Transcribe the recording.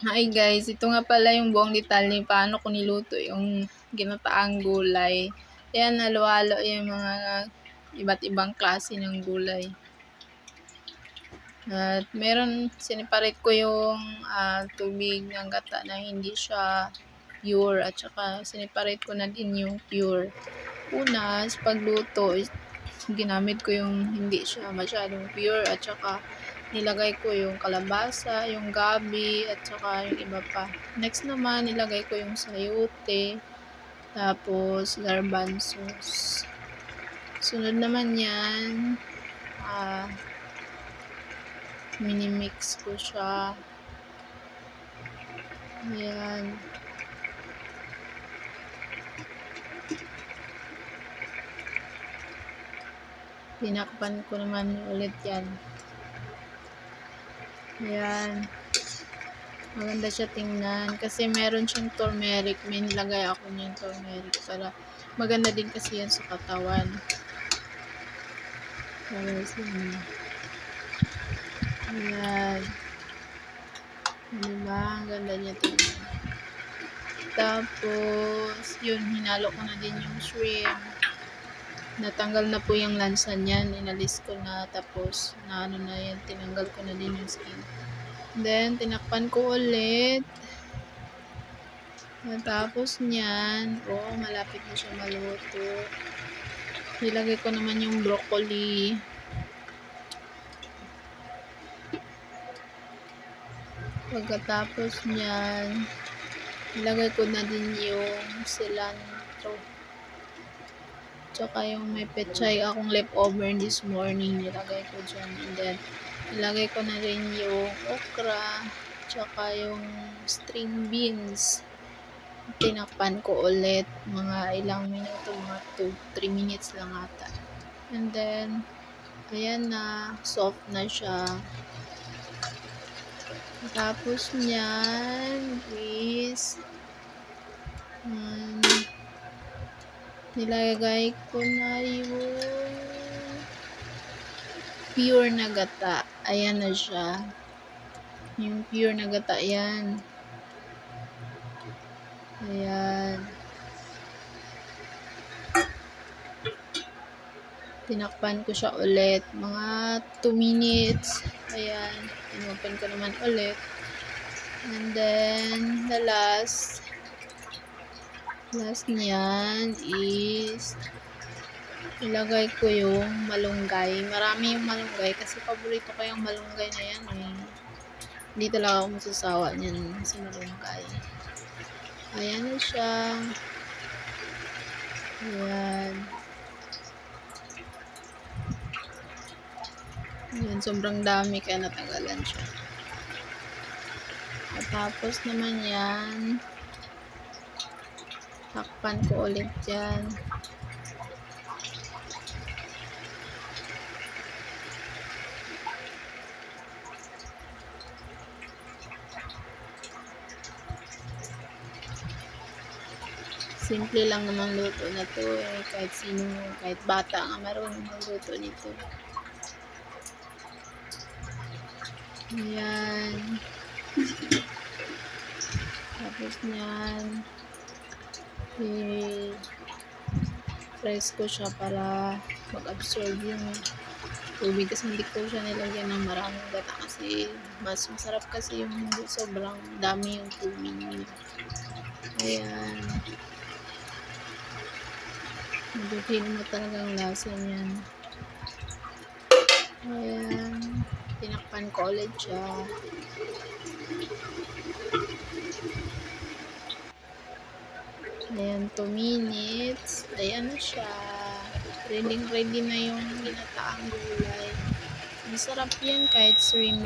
Hi guys, ito nga pala yung buong detalye paano ko niluto yung ginataang gulay. Ayan, halo-halo yung mga iba't ibang klase ng gulay. At meron, siniparate ko yung tubig ng gata na hindi siya pure at saka siniparate ko na din yung pure. Una, sa pagluto, ginamit ko yung hindi siya masyadong pure at saka nilagay ko yung kalabasa, yung gabi, at saka yung iba pa. Next naman, nilagay ko yung sayote, tapos garbanzos. Sunod naman yan, minimix ko siya. Ayan. Tinakpan ko naman ulit yan. Ayan. Maganda siya tingnan kasi meron siyang turmeric. May nilagay ako niyang turmeric para maganda din kasi yan sa katawan. Para sa ayan. Diba? Ang ganda niya tingnan. Tapos, yun, hinalo ko na din yung shrimp. Natanggal na po yung lansa niyan. Inalis ko na. Tapos, na ano na yan. Tinanggal ko na din yung skin. Then, tinakpan ko ulit. Tapos niyan, malapit na siya maluto. Nilagay ko naman yung broccoli. Pagkatapos niyan, nilagay ko na din yung cilantro. Tsaka yung may pechay akong leftover this morning, nilagay ko dyan. And then, nilagay ko na rin yung okra, tsaka yung string beans. Tinakpan ko ulit mga ilang minuto, mga 2-3 minutes lang ata. And then, ayan na, soft na siya. Tapos niyan is nilagay ko na yung pure na gata. Ayan na siya. Yung pure na gata yan. Ayan. Tinakpan ko siya ulit. Mga 2 minutes. Ayan. Inopen ko naman ulit. And then, the last niyan is ilagay ko yung malunggay. Marami yung malunggay kasi paborito ko yung malunggay na yan eh. Hindi talaga ako masasawa niyan sa malunggay. Ayan na siya. Ayan. Ayan, sobrang dami kaya natanggalan siya. At tapos naman yan, takpan ko ulit yan. Simple lang namang luto na to eh. Kahit sino, kahit bata nga marunong magluto nito. Ayan. Tapos niyan, i-press ko siya para mag-absorb yung tubig kasi hindi ko siya nilagyan ng maraming gata kasi mas masarap kasi yung hindi sobrang dami yung tubig niya. Ayan. Mag-feel mo talagang lasa niyan. Ayan. Tinakpan ko ulit siya. Ayan, 2 minutes. Ayan na siya. Ready na yung ginataang gulay. Masarap yan kahit shrimp